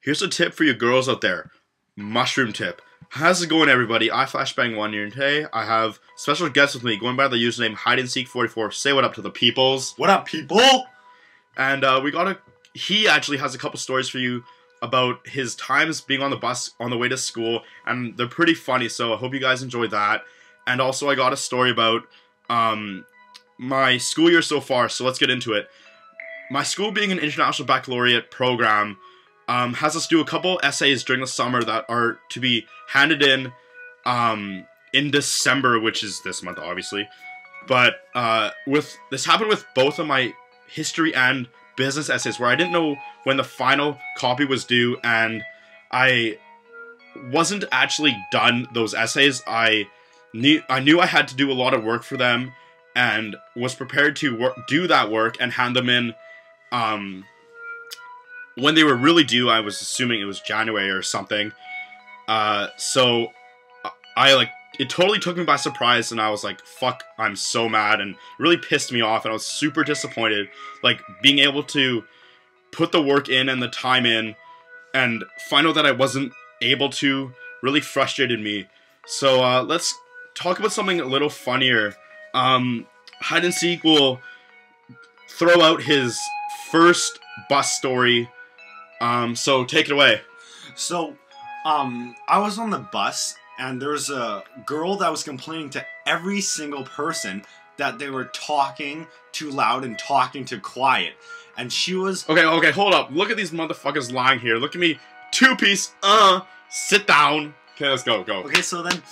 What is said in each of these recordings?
Here's a tip for you girls out there. Mushroom tip. How's it going, everybody? I Flashbang1 here, and today I have special guests with me going by the username hideandseek44. Say what up to the peoples. What up, people? And he actually has a couple stories for you about his times being on the bus on the way to school, and they're pretty funny, so I hope you guys enjoyed that. And also I got a story about my school year so far, so let's get into it. My school, being an international baccalaureate program, has us do a couple essays during the summer that are to be handed in December, which is this month, obviously. But this happened with both of my history and business essays, where I didn't know when the final copy was due, and I wasn't actually done those essays. I knew I had to do a lot of work for them, and was prepared to do that work and hand them in when they were really due. I was assuming it was January or something. So it totally took me by surprise, and I was like, fuck, I'm so mad, and it really pissed me off, and I was super disappointed. Like, being able to put the work in and the time in and find out that I wasn't able to really frustrated me. So let's talk about something a little funnier. Hide and Seek will throw out his first bus story. So take it away. So, I was on the bus, and there was a girl that was complaining to every single person that they were talking too loud and talking too quiet. And she was... Okay, hold up. Look at these motherfuckers lying here. Look at me. Two-piece, sit down. Okay, let's go. Okay, so then,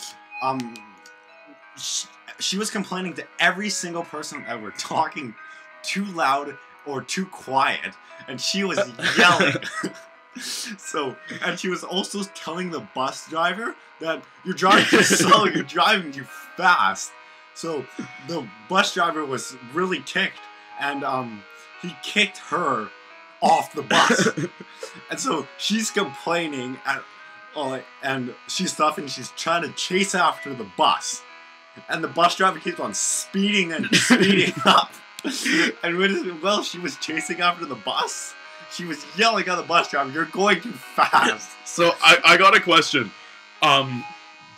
she was complaining to every single person that were talking too loud or too quiet, and she was yelling. And she was also telling the bus driver that you're driving too slow, you're driving too fast. So the bus driver was really ticked, and he kicked her off the bus. And so she's complaining, and she's trying to chase after the bus. And the bus driver keeps on speeding and speeding up. And while she was chasing after the bus, she was yelling at the bus driver, "You're going too fast." So I got a question.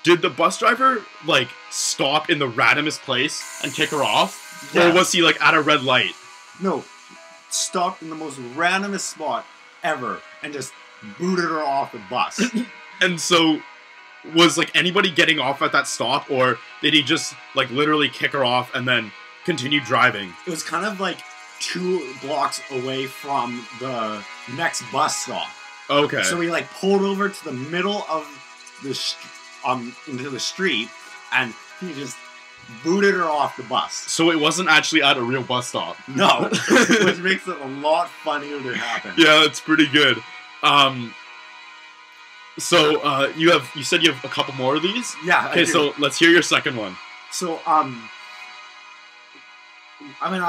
Did the bus driver, like, stop in the randomest place and kick her off? Yeah. Or was he, like, at a red light? No. Stopped in the most randomest spot ever and just booted her off the bus. And so, was, like, anybody getting off at that stop, or did he just, like, literally kick her off and then continue driving? It was kind of like 2 blocks away from the next bus stop. Okay. So he, like, pulled over to the middle of the into the street, and he just booted her off the bus. So it wasn't actually at a real bus stop. No, which makes it a lot funnier to happen. Yeah, that's pretty good. So you said you have a couple more of these? Yeah. Okay, so let's hear your second one. So I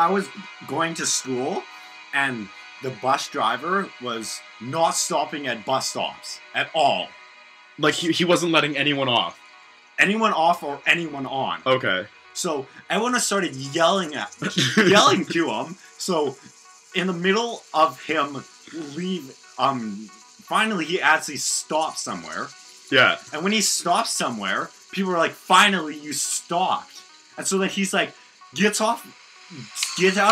was going to school, and the bus driver was not stopping at bus stops at all. Like, he wasn't letting anyone off? Anyone off or anyone on. Okay. So everyone started yelling to him. So in the middle of him finally he actually stopped somewhere. Yeah. And when he stopped somewhere, people were like, "Finally, you stopped." And so then he's like, gets out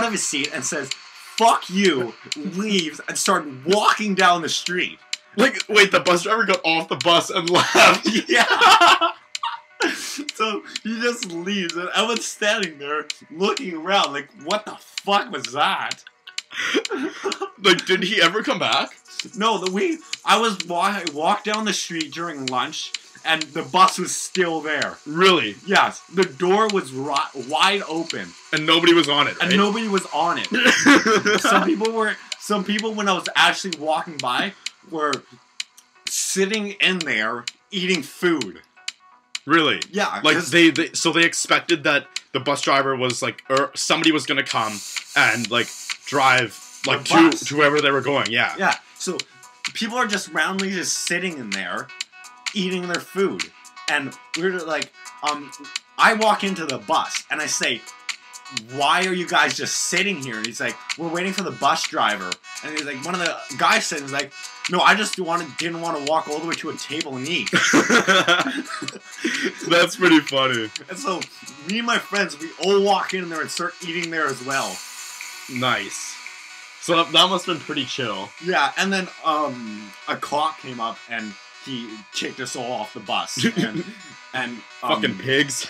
of his seat and says, "Fuck you," leaves, and started walking down the street. Like, wait, the bus driver got off the bus and left? Yeah. So he just leaves, and everyone's standing there looking around like, what the fuck was that? Like, did he ever come back? No, I walked down the street during lunch, and the bus was still there. Really? Yes. The door was wide open. And nobody was on it, right? And nobody was on it. Some people, when I was actually walking by, were sitting in there eating food. Really? Yeah. Like, so they expected that the bus driver was, like, or somebody was gonna come and, like, drive, like, to wherever they were going. Yeah. Yeah. So people are just randomly just sitting in there eating their food. And we're like, I walk into the bus and I say, "Why are you guys just sitting here?" And he's like, "We're waiting for the bus driver." And he's like, one of the guys said, he's like, No, I just didn't want to walk all the way to a table and eat. That's pretty funny. And so, me and my friends, we all walk in there and start eating there as well. Nice. So that must have been pretty chill. Yeah, and then a cop came up and he kicked us all off the bus. And fucking pigs.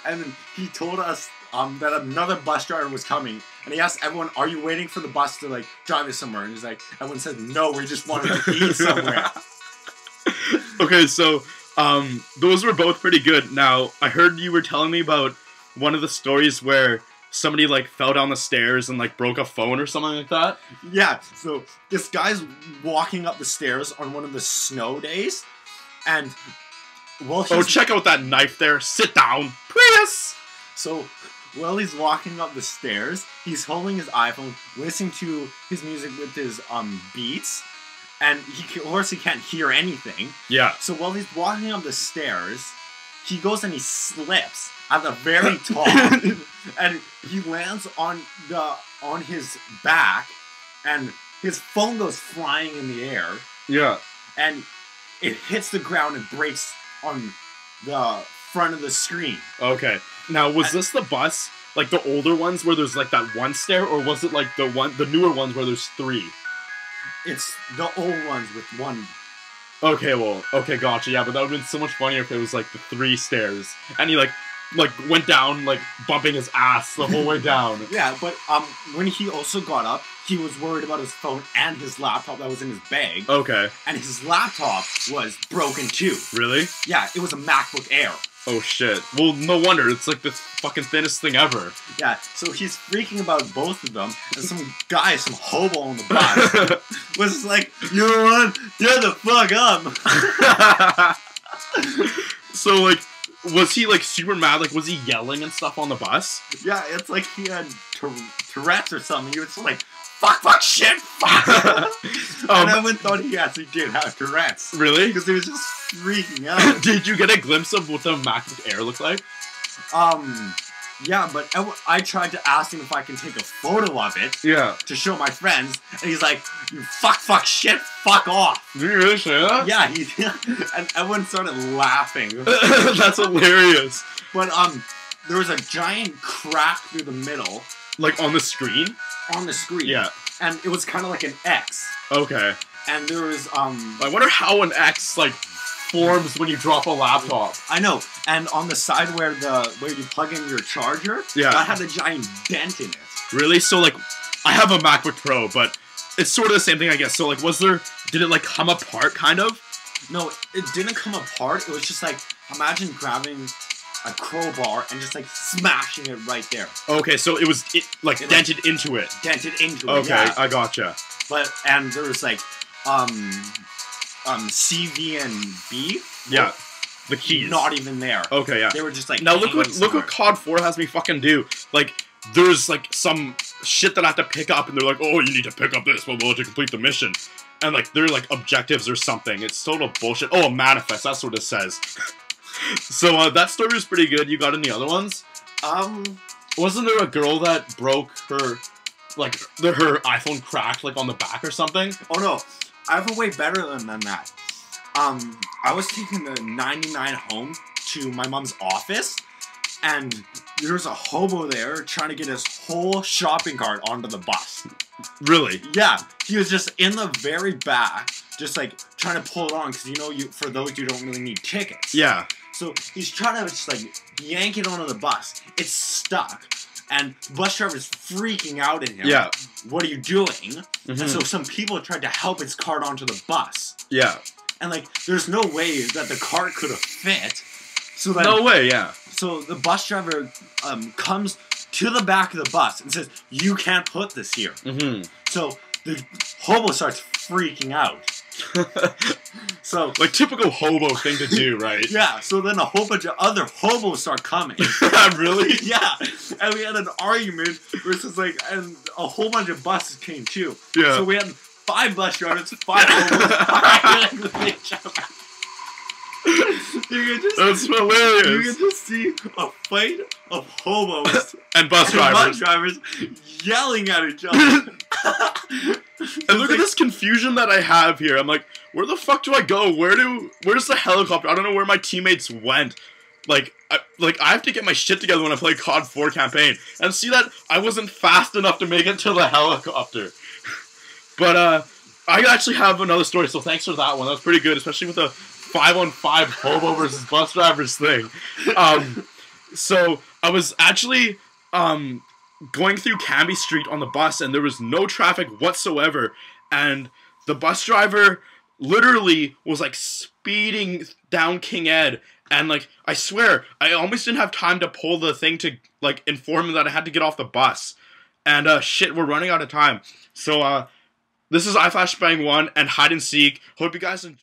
And then he told us that another bus driver was coming, and he asked everyone, "Are you waiting for the bus to like drive us somewhere?" And he's like, everyone said, "No, we just wanted to eat somewhere." Okay, so those were both pretty good. Now I heard you were telling me about one of the stories where somebody like fell down the stairs and like broke a phone or something like that. Yeah, so this guy's walking up the stairs on one of the snow days, and check out that knife there. Sit down, please. So while he's walking up the stairs, he's holding his iPhone, listening to his music with his Beats, and of course he can't hear anything. Yeah. So while he's walking up the stairs, he goes and he slips at the very top, and he lands on his back, and his phone goes flying in the air. Yeah. And it hits the ground and breaks on the front of the screen. Okay. Now, was this the bus, like the older ones where there's like that one stair, or was it like the newer ones where there's three? It's the old ones with one. Okay, well, okay, gotcha. Yeah, but that would have been so much funnier if it was like the 3 stairs, and he like went down, like bumping his ass the whole way down. Yeah, but when he also got up, he was worried about his phone and his laptop that was in his bag. Okay. And his laptop was broken too. Really? Yeah, it was a MacBook Air. Oh shit. Well, no wonder. It's like the fucking thinnest thing ever. Yeah, so he's freaking about both of them, and some guy, some hobo on the bus, was just like, "You know what? Get the fuck up!" So, like, was he, like, super mad? Like, was he yelling and stuff on the bus? Yeah, it's like he had Tourette's or something. He was just like, fuck, shit, fuck! And everyone thought he actually did have Tourette's. Really? Because he was just freaking out. Did you get a glimpse of what the MacBook Air looked like? Yeah, but I tried to ask him if I can take a photo of it. Yeah. To show my friends, and he's like, "You fuck, shit, fuck off." Did you really say that? Yeah, and everyone started laughing. That's hilarious. But there was a giant crack through the middle. Like on the screen? On the screen. Yeah. And it was kind of like an X. Okay. And there was I wonder how an X like forms when you drop a laptop. I know. And on the side where you plug in your charger, yeah, that had a giant dent in it. Really? So like, I have a MacBook Pro, but it's sort of the same thing, I guess. So like, did it like come apart, kind of? No, it didn't come apart. It was just like, imagine grabbing a crowbar and just like smashing it right there. Okay, so it dented into it. Dented into it. Okay, yeah. I gotcha. And there was like C, V, and B. Yeah, the keys. Not even there. Okay, yeah. They were just like. Now look what COD4 has me fucking do. Like, there's like some shit that I have to pick up, and they're like, "Oh, you need to pick up this to complete the mission," and like they're like objectives or something. It's total bullshit. Oh, a manifest. That's what it says. So that story was pretty good. You got any other ones? Wasn't there a girl that broke her, like her iPhone cracked like on the back or something? Oh no, I have a way better than that. I was taking the 99 home to my mom's office, and there was a hobo there trying to get his whole shopping cart onto the bus. Really? Yeah, he was just in the very back, just like trying to pull it on, because for those you don't really need tickets. Yeah. So he's trying to just like yank it onto the bus. It's stuck, and the bus driver's freaking out at him. Yeah. What are you doing? Mm-hmm. And so some people tried to help his cart onto the bus. Yeah. And like, there's no way that the cart could have fit. So that, no way, yeah. So the bus driver comes to the back of the bus and says, "You can't put this here." Mm-hmm. So the hobo starts freaking out. So like typical hobo thing to do, right? Yeah. So then a whole bunch of other hobos start coming. Really? Yeah. And we had an argument versus and a whole bunch of buses came too. Yeah. So we had 5 bus drivers, 5 hobos arguing with each other. That's hilarious. You can just see a fight of hobos and bus drivers yelling at each other. And look at this confusion that I have here. I'm like, where the fuck do I go? Where's the helicopter? I don't know where my teammates went. Like I have to get my shit together when I play COD4 campaign. And see that I wasn't fast enough to make it to the helicopter. But I actually have another story, so thanks for that one. That was pretty good, especially with the 5-on-5 hobo versus bus drivers thing. So I was actually going through Cambie Street on the bus, and there was no traffic whatsoever. And the bus driver literally was like speeding down King Ed. And like, I swear, I almost didn't have time to pull the thing to like inform him that I had to get off the bus. And shit, we're running out of time. So this is iFlashBang 1 and Hide and Seek. Hope you guys enjoy.